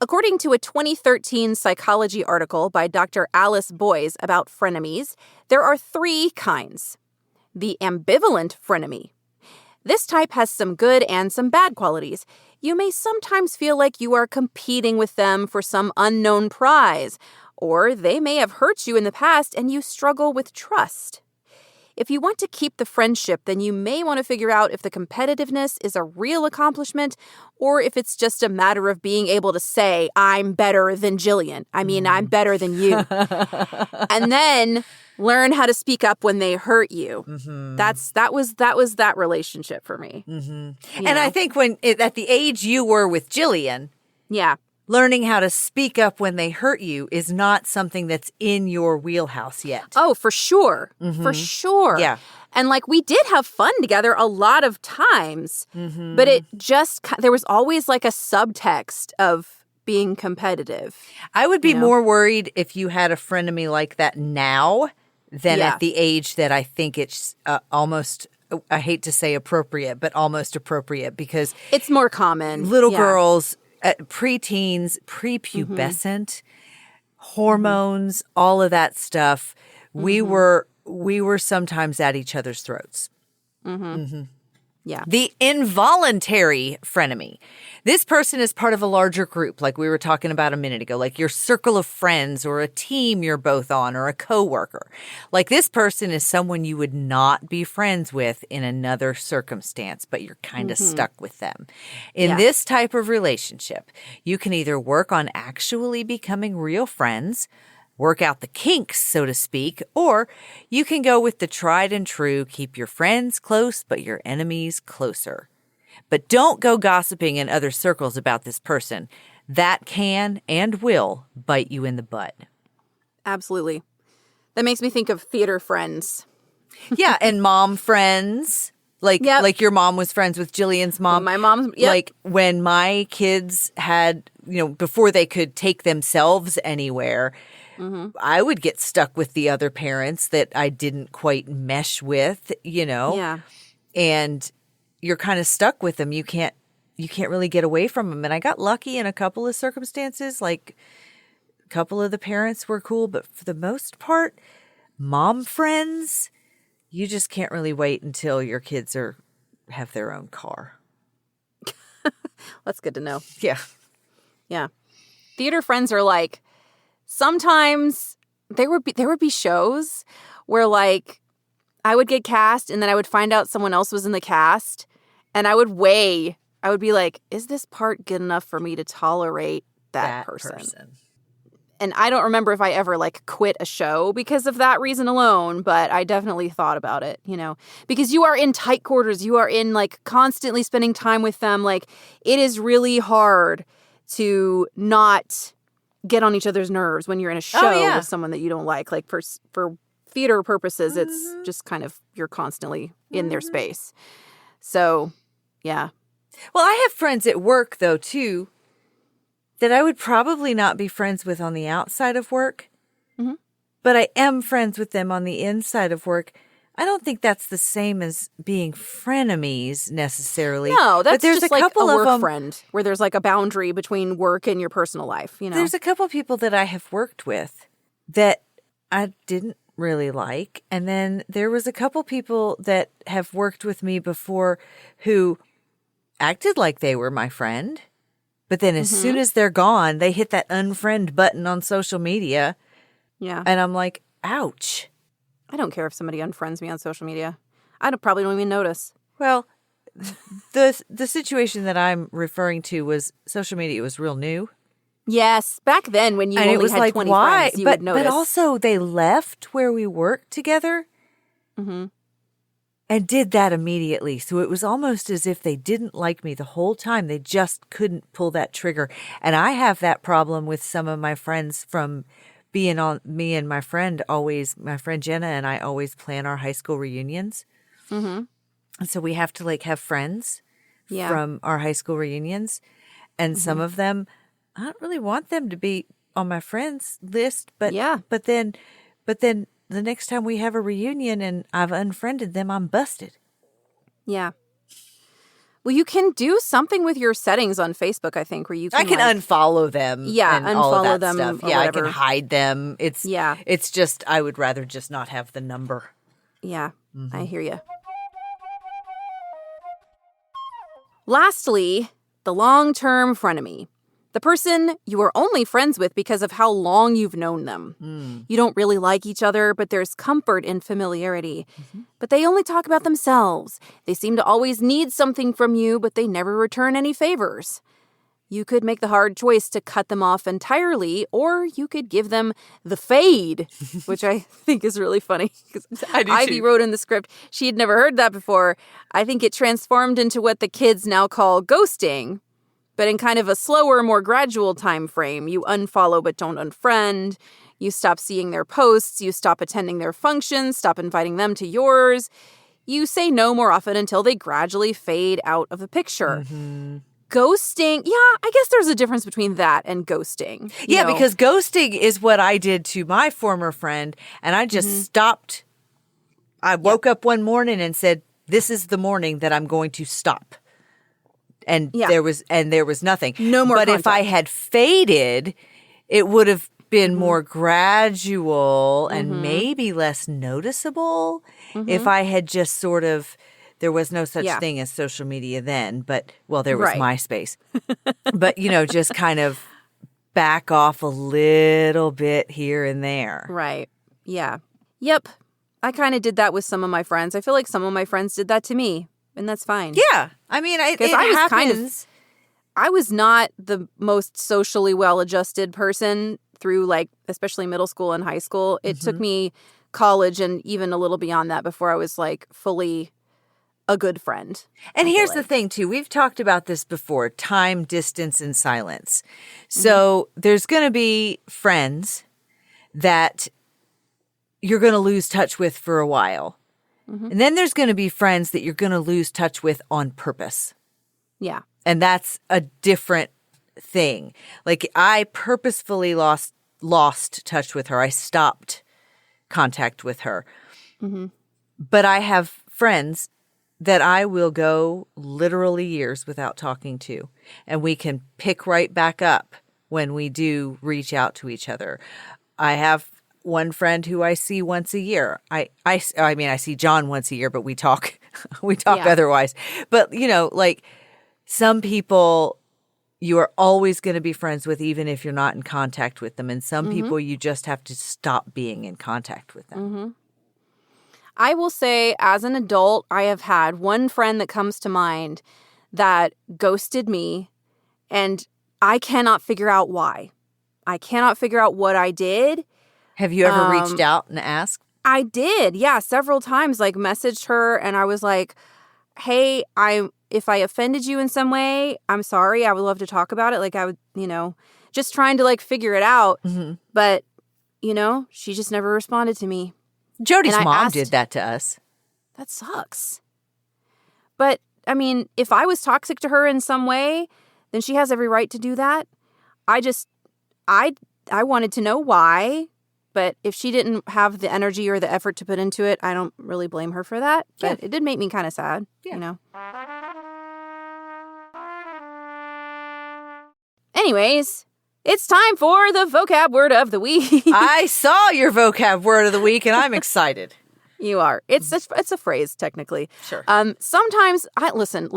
A: According to a 2013 psychology article by Dr. Alice Boyes about frenemies, there are 3 kinds. The ambivalent frenemy. This type has some good and some bad qualities. You may sometimes feel like you are competing with them for some unknown prize, or they may have hurt you in the past and you struggle with trust. If you want to keep the friendship, then you may want to figure out if the competitiveness is a real accomplishment or if it's just a matter of being able to say, I'm better than Jillian. I mean, I'm better than you. And then learn how to speak up when they hurt you. That was that relationship for me.
B: And I think at the age you were with Jillian, learning how to speak up when they hurt you is not something that's in your wheelhouse yet.
A: Oh, for sure. For sure.
B: Yeah.
A: And like we did have fun together a lot of times, but it just, there was always like a subtext of being competitive.
B: I would be more worried if you had a frenemy like that now than at the age that I think it's almost, I hate to say appropriate, but almost appropriate because
A: it's more common.
B: Little girls, preteens, prepubescent, hormones, all of that stuff. We were sometimes at each other's throats.
A: Yeah.
B: The involuntary frenemy. This person is part of a larger group, like we were talking about a minute ago, like your circle of friends or a team you're both on or a coworker. Like this person is someone you would not be friends with in another circumstance, but you're kind of stuck with them. In this type of relationship, you can either work on actually becoming real friends, work out the kinks, so to speak, or you can go with the tried and true, keep your friends close, but your enemies closer. But don't go gossiping in other circles about this person. That can and will bite you in the butt.
A: Absolutely. That makes me think of theater friends.
B: Yeah, and mom friends. Like your mom was friends with Jillian's mom.
A: My mom's,
B: Like when my kids had, before they could take themselves anywhere, I would get stuck with the other parents that I didn't quite mesh with,
A: Yeah.
B: And you're kind of stuck with them. You can't really get away from them. And I got lucky in a couple of circumstances. Like a couple of the parents were cool, but for the most part, mom friends, you just can't really wait until your kids have their own car.
A: That's good to know.
B: Yeah.
A: Yeah. Theater friends are like, sometimes there would be shows where like I would get cast and then I would find out someone else was in the cast and I would be like, is this part good enough for me to tolerate that person? And I don't remember if I ever like quit a show because of that reason alone, but I definitely thought about it, because you are in tight quarters. You are in like constantly spending time with them. Like it is really hard to not get on each other's nerves when you're in a show with someone that you don't like. Like for theater purposes, it's just kind of, you're constantly in their space. So Yeah.
B: Well, I have friends at work, though, too, that I would probably not be friends with on the outside of work,
A: Mhm.
B: but I am friends with them on the inside of work. I don't think that's the same as being frenemies necessarily.
A: No,
B: but
A: that's
B: there's
A: just
B: a
A: like
B: couple
A: a
B: of
A: work
B: them.
A: friend where there's like a boundary between work and your personal life, you know?
B: There's a couple of people that I have worked with that I didn't really like. And then there was a couple people that have worked with me before who acted like they were my friend. But then as soon as they're gone, they hit that unfriend button on social media.
A: Yeah.
B: And I'm like, ouch.
A: I don't care if somebody unfriends me on social media. Probably don't even notice.
B: Well, the situation that I'm referring to was social media was real new.
A: Yes, back then when you
B: And
A: only
B: it was
A: had
B: like,
A: 20
B: why?
A: friends, you would notice.
B: But also they left where we worked together and did that immediately. So it was almost as if they didn't like me the whole time. They just couldn't pull that trigger. And I have that problem with some of my friends from being on me and my friend Jenna and I always plan our high school reunions. And so we have to like have friends from our high school reunions. And some of them, I don't really want them to be on my friends list, but then the next time we have a reunion and I've unfriended them, I'm busted.
A: Yeah. Well, you can do something with your settings on Facebook, I think, where you can
B: I can unfollow them.
A: Yeah,
B: and all of
A: unfollow
B: that
A: them
B: stuff.
A: or
B: Yeah,
A: whatever.
B: I can hide them. It's just I would rather just not have the number.
A: Yeah, I hear you. Lastly, the long-term frenemy. The person you are only friends with because of how long you've known them. You don't really like each other, but there's comfort in familiarity. But they only talk about themselves. They seem to always need something from you, but they never return any favors. You could make the hard choice to cut them off entirely, or you could give them the fade, which I think is really funny. Ivy wrote in the script, she had never heard that before. I think it transformed into what the kids now call ghosting. But in kind of a slower, more gradual time frame. You unfollow but don't unfriend. You stop seeing their posts. You stop attending their functions. Stop inviting them to yours. You say no more often until they gradually fade out of the picture. Ghosting, I guess there's a difference between that and ghosting.
B: Yeah, because ghosting is what I did to my former friend, and I just stopped. I woke up one morning and said, "This is the morning that I'm going to stop." And there was nothing.
A: No more
B: But
A: contact.
B: if I had faded, it would have been more gradual and maybe less noticeable if I had just sort of, there was no such thing as social media then, but, well, there was MySpace. But, just kind of back off a little bit here and there.
A: Right. Yeah. Yep. I kind of did that with some of my friends. I feel like some of my friends did that to me. And that's fine.
B: Yeah. I mean, it
A: was
B: happens.
A: I was not the most socially well-adjusted person through, especially middle school and high school. It took me college and even a little beyond that before I was, fully a good friend.
B: And here's the thing, too. We've talked about this before, time, distance, and silence. So there's going to be friends that you're going to lose touch with for a while. And then there's going to be friends that you're going to lose touch with on purpose.
A: Yeah.
B: And that's a different thing. Like, I purposefully lost touch with her. I stopped contact with her. But I have friends that I will go literally years without talking to. And we can pick right back up when we do reach out to each other. I have one friend who I see once a year. I mean, I see John once a year, but we talk otherwise. But, some people you are always going to be friends with, even if you're not in contact with them. And some people you just have to stop being in contact with them.
A: I will say, as an adult, I have had one friend that comes to mind that ghosted me, and I cannot figure out why. I cannot figure out what I did.
B: Have you ever reached out and asked?
A: I did, several times, messaged her, and I was like, hey, if I offended you in some way, I'm sorry. I would love to talk about it. I would, just trying to, figure it out. But, she just never responded to me.
B: Jody's mom did that to us.
A: That sucks. But I mean, if I was toxic to her in some way, then she has every right to do that. I wanted to know why, but if she didn't have the energy or the effort to put into it, I don't really blame her for that. But it did make me kind of sad, you know. Anyways, it's time for the vocab word of the week.
B: I saw your vocab word of the week, and I'm excited.
A: You are. It's a phrase, technically.
B: Sure.
A: Sometimes, listen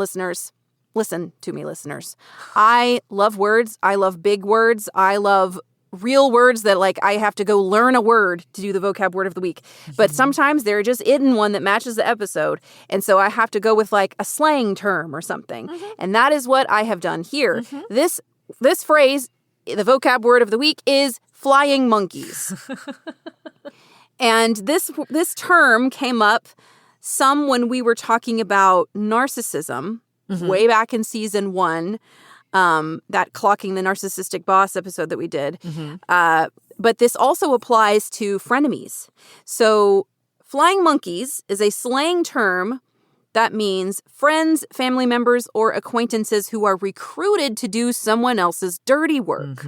A: to me, listeners. I love words. I love big words. I love real words that, like, I have to go learn a word to do the vocab word of the week. But sometimes they're just in one that matches the episode. And so I have to go with, like, a slang term or something. And that is what I have done here. This phrase, the vocab word of the week, is flying monkeys. And this term came up some when we were talking about narcissism way back in season 1, that Clocking the Narcissistic Boss episode that we did. But this also applies to frenemies. So flying monkeys is a slang term that means friends, family members, or acquaintances who are recruited to do someone else's dirty work.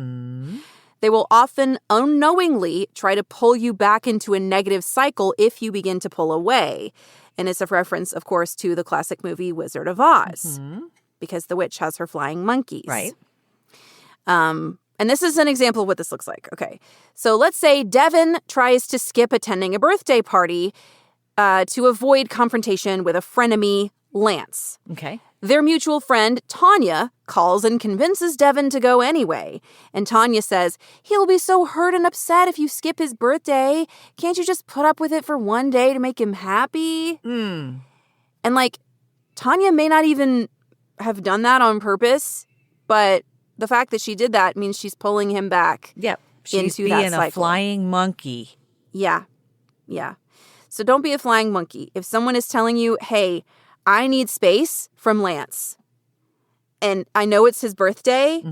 A: They will often unknowingly try to pull you back into a negative cycle if you begin to pull away. And it's a reference, of course, to the classic movie Wizard of Oz, because the witch has her flying monkeys.
B: Right.
A: And this is an example of what this looks like. Okay. So let's say Devin tries to skip attending a birthday party to avoid confrontation with a frenemy, Lance.
B: Okay.
A: Their mutual friend, Tanya, calls and convinces Devin to go anyway. And Tanya says, he'll be so hurt and upset if you skip his birthday. Can't you just put up with it for one day to make him happy? And, like, Tanya may not even have done that on purpose, but the fact that she did that means she's pulling him back
B: She's
A: into that
B: being
A: cycle.
B: a flying monkey.
A: Yeah. So don't be a flying monkey. If someone is telling you, hey, I need space from Lance, and I know it's his birthday,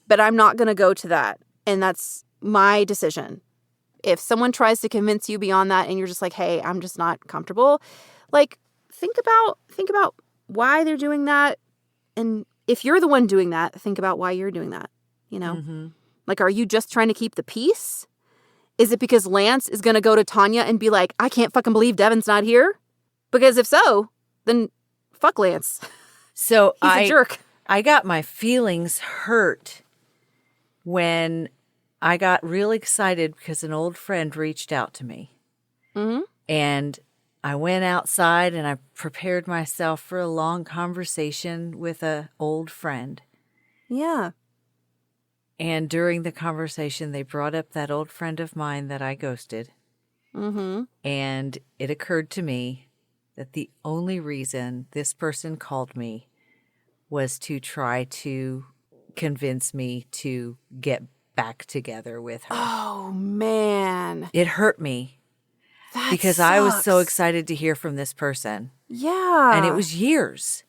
A: but I'm not going to go to that, and that's my decision. If someone tries to convince you beyond that and you're just like, hey, I'm just not comfortable, like, think about why they're doing that. And if you're the one doing that, think about why you're doing that, you know? Like, are you just trying to keep the peace? Is it because Lance is going to go to Tanya and be like, I can't fucking believe Devin's not here? Because if so, then fuck Lance.
B: So
A: He's a jerk.
B: I got my feelings hurt when I got really excited because an old friend reached out to me. And I went outside and I prepared myself for a long conversation with an old friend.
A: Yeah.
B: And during the conversation, they brought up that old friend of mine that I ghosted. And it occurred to me that the only reason this person called me was to try to convince me to get back together with her.
A: Oh, man.
B: It hurt me because I was so excited to hear from this person.
A: Yeah.
B: And it was years.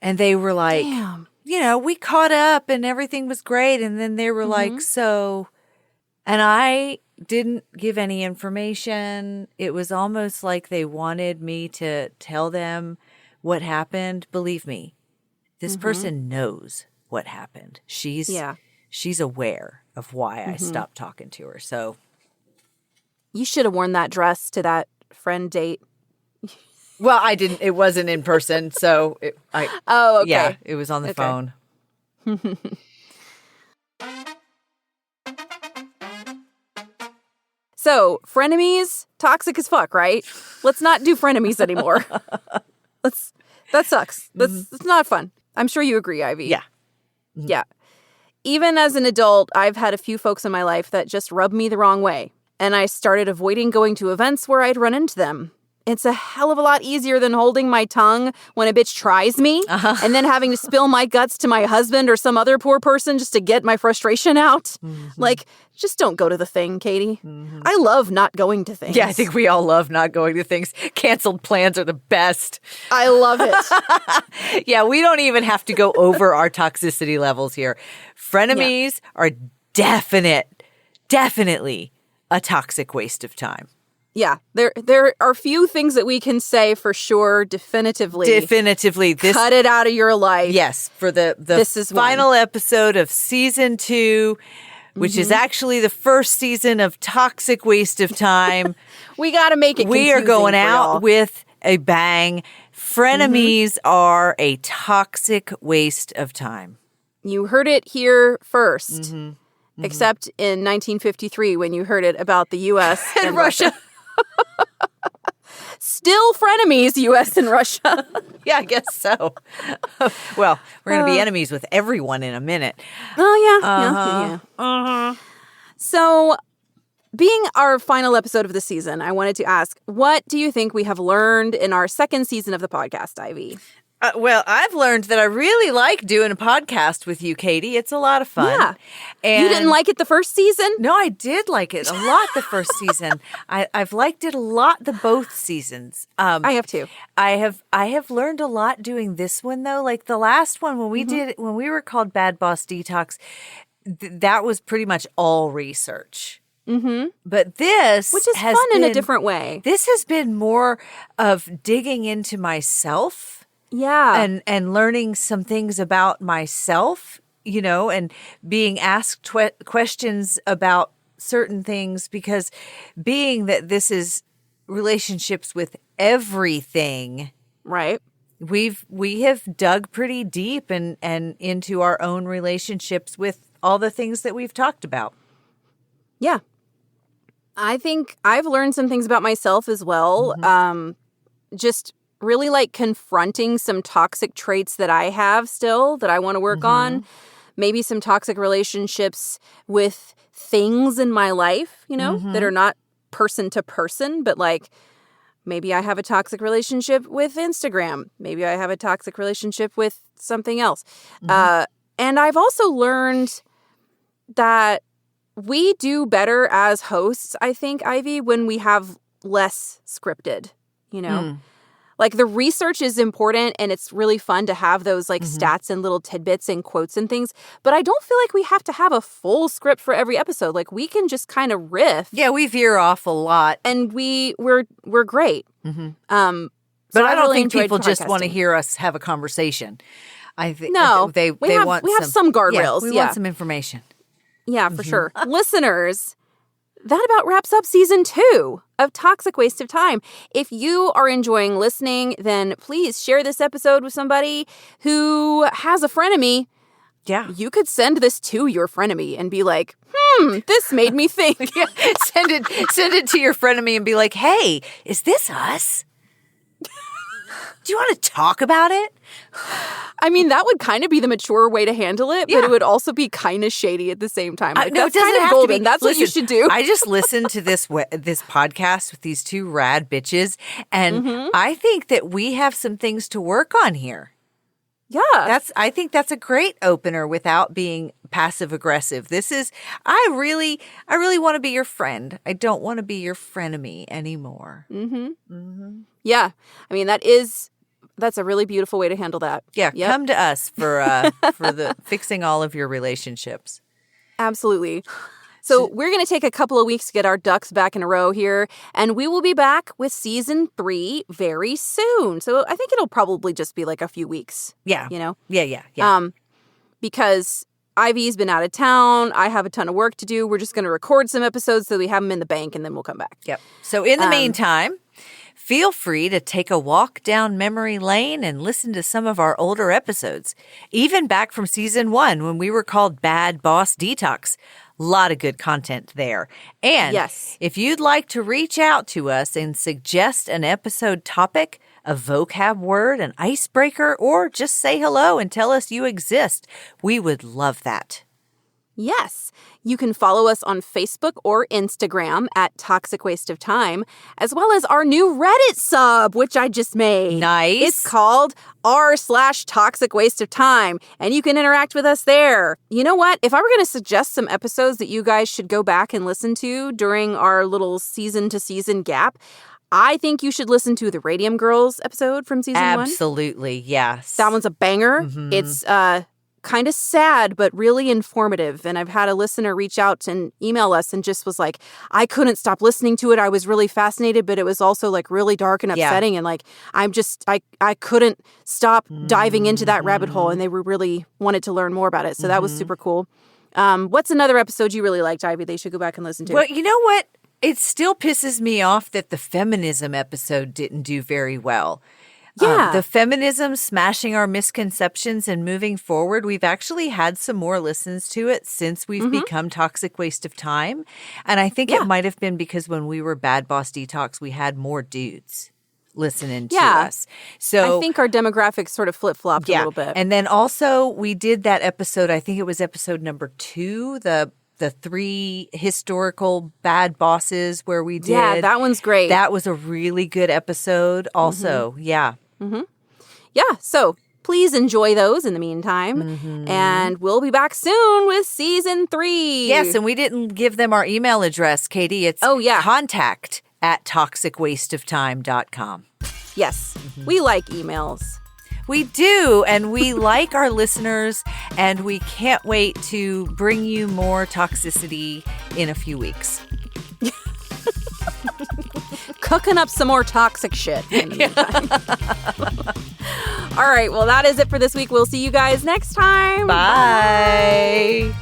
B: And they were like,
A: damn.
B: You know, we caught up and everything was great. And then they were like, so, and I didn't give any information. It was almost like they wanted me to tell them what happened. Believe me, this person knows what happened. She's aware of why I stopped talking to her. So
A: you should have worn that dress to that friend date.
B: Well, I didn't. It wasn't in person, so
A: oh, okay.
B: Yeah, it was on the phone.
A: So, frenemies, toxic as fuck, right? Let's not do frenemies anymore. That sucks. That's not fun. I'm sure you agree, Ivy.
B: Yeah.
A: Yeah. Even as an adult, I've had a few folks in my life that just rub me the wrong way. And I started avoiding going to events where I'd run into them. It's a hell of a lot easier than holding my tongue when a bitch tries me and then having to spill my guts to my husband or some other poor person just to get my frustration out. Like, just don't go to the thing, Katie. I love not going to things.
B: Yeah, I think we all love not going to things. Canceled plans are the best.
A: I love it.
B: Yeah, we don't even have to go over our toxicity levels here. Frenemies are definitely a toxic waste of time.
A: Yeah, there are few things that we can say for sure, definitively.
B: Definitively.
A: Cut it out of your life.
B: Yes, for the
A: This is
B: final episode of season 2, which is actually the first season of Toxic Waste of Time.
A: We got to make it
B: We are going
A: for
B: out
A: y'all.
B: with a bang. Frenemies are a toxic waste of time.
A: You heard it here first. Except in 1953 when you heard it about the U.S. and Russia. Still frenemies, U.S. and Russia.
B: Yeah, I guess so. Well, we're going to be enemies with everyone in a minute.
A: Oh, yeah. So, being our final episode of the season, I wanted to ask, what do you think we have learned in our second season of the podcast, Ivy?
B: Well, I've learned that I really like doing a podcast with you, Katie. It's a lot of fun.
A: Yeah.
B: And
A: You didn't like it the first season?
B: No, I did like it a lot the first season. I've liked it a lot the both seasons.
A: I have too.
B: I have learned a lot doing this one though. Like the last one when we were called Bad Boss Detox, that was pretty much all research. But this,
A: which is fun in a different way.
B: This has been more of digging into myself.
A: Yeah.
B: And learning some things about myself, you know, and being asked questions about certain things, because being that this is relationships with everything.
A: Right.
B: We have dug pretty deep and into our own relationships with all the things that we've talked about.
A: Yeah. I think I've learned some things about myself as well. Just really like confronting some toxic traits that I have still that I want to work on. Maybe some toxic relationships with things in my life, you know, that are not person to person, but like maybe I have a toxic relationship with Instagram. Maybe I have a toxic relationship with something else. And I've also learned that we do better as hosts, I think, Ivy, when we have less scripted, you know? Like the research is important and it's really fun to have those like stats and little tidbits and quotes and things. But I don't feel like we have to have a full script for every episode. Like we can just kind of riff.
B: Yeah, we veer off a lot.
A: And we're great.
B: But
A: So
B: I don't
A: really
B: think people just
A: podcasting.
B: want to hear us have a conversation. I think
A: No,
B: they
A: we have some guardrails.
B: we
A: Yeah.
B: want some information.
A: Yeah, for sure. Listeners, that about wraps up season 2 of Toxic Waste of Time. If you are enjoying listening, then please share this episode with somebody who has a frenemy.
B: Yeah.
A: You could send this to your frenemy and be like, this made me think.
B: Send it to your frenemy and be like, hey, is this us? Do you want to talk about it?
A: I mean, that would kind of be the mature way to handle it, but it would also be kind of shady at the same time. Like,
B: No,
A: that's
B: it doesn't
A: kind of
B: have to
A: golden.
B: be.
A: That's what you
B: Listen,
A: should do.
B: I just listened to this podcast with these two rad bitches, and I think that we have some things to work on here.
A: Yeah.
B: I think that's a great opener without being passive aggressive. This is I really want to be your friend. I don't want to be your frenemy anymore.
A: Yeah. I mean, that's a really beautiful way to handle that.
B: Yeah,
A: Yep.
B: come to us for the fixing all of your relationships.
A: Absolutely. So we're going to take a couple of weeks to get our ducks back in a row here, and we will be back with season 3 very soon. So I think it'll probably just be like a few weeks.
B: Yeah.
A: You know?
B: Yeah.
A: Because Ivy's been out of town. I have a ton of work to do. We're just going to record some episodes so we have them in the bank, and then we'll come back.
B: Yep. So in the meantime, feel free to take a walk down memory lane and listen to some of our older episodes, even back from season 1 when we were called Bad Boss Detox. A lot of good content there. And if you'd like to reach out to us and suggest an episode topic, a vocab word, an icebreaker, or just say hello and tell us you exist, we would love that.
A: Yes. You can follow us on Facebook or Instagram at Toxic Waste of Time, as well as our new Reddit sub, which I just made.
B: Nice.
A: It's called r/Toxic Waste of Time, and you can interact with us there. You know what? If I were going to suggest some episodes that you guys should go back and listen to during our little season-to-season gap, I think you should listen to the Radium Girls episode from season 1.
B: Absolutely, yes.
A: That one's a banger. It's kind of sad, but really informative. And I've had a listener reach out and email us and just was like, I couldn't stop listening to it. I was really fascinated, but it was also like really dark and upsetting. And like, I couldn't stop diving into that rabbit hole, and they were really wanted to learn more about it. So that was super cool. What's another episode you really liked, Ivy? They should go back and listen to.
B: Well, you know what? It still pisses me off that the feminism episode didn't do very well.
A: Yeah.
B: The feminism, smashing our misconceptions and moving forward. We've actually had some more listens to it since we've become Toxic Waste of Time. And I think it might have been because when we were Bad Boss Detox, we had more dudes listening to us. So
A: I think our demographics sort of flip-flopped a little bit.
B: And then also we did that episode, I think it was episode number 2, the 3 historical bad bosses where we did.
A: Yeah, that one's great.
B: That was a really good episode also. Yeah.
A: Yeah, so please enjoy those in the meantime. And we'll be back soon with season 3.
B: Yes, and we didn't give them our email address, Katie. It's contact@toxicwasteoftime.com.
A: Yes, we like emails.
B: We do, and we like our listeners, and we can't wait to bring you more toxicity in a few weeks.
A: Cooking up some more toxic shit in the meantime. All right, well, that is it for this week. We'll see you guys next time.
B: Bye.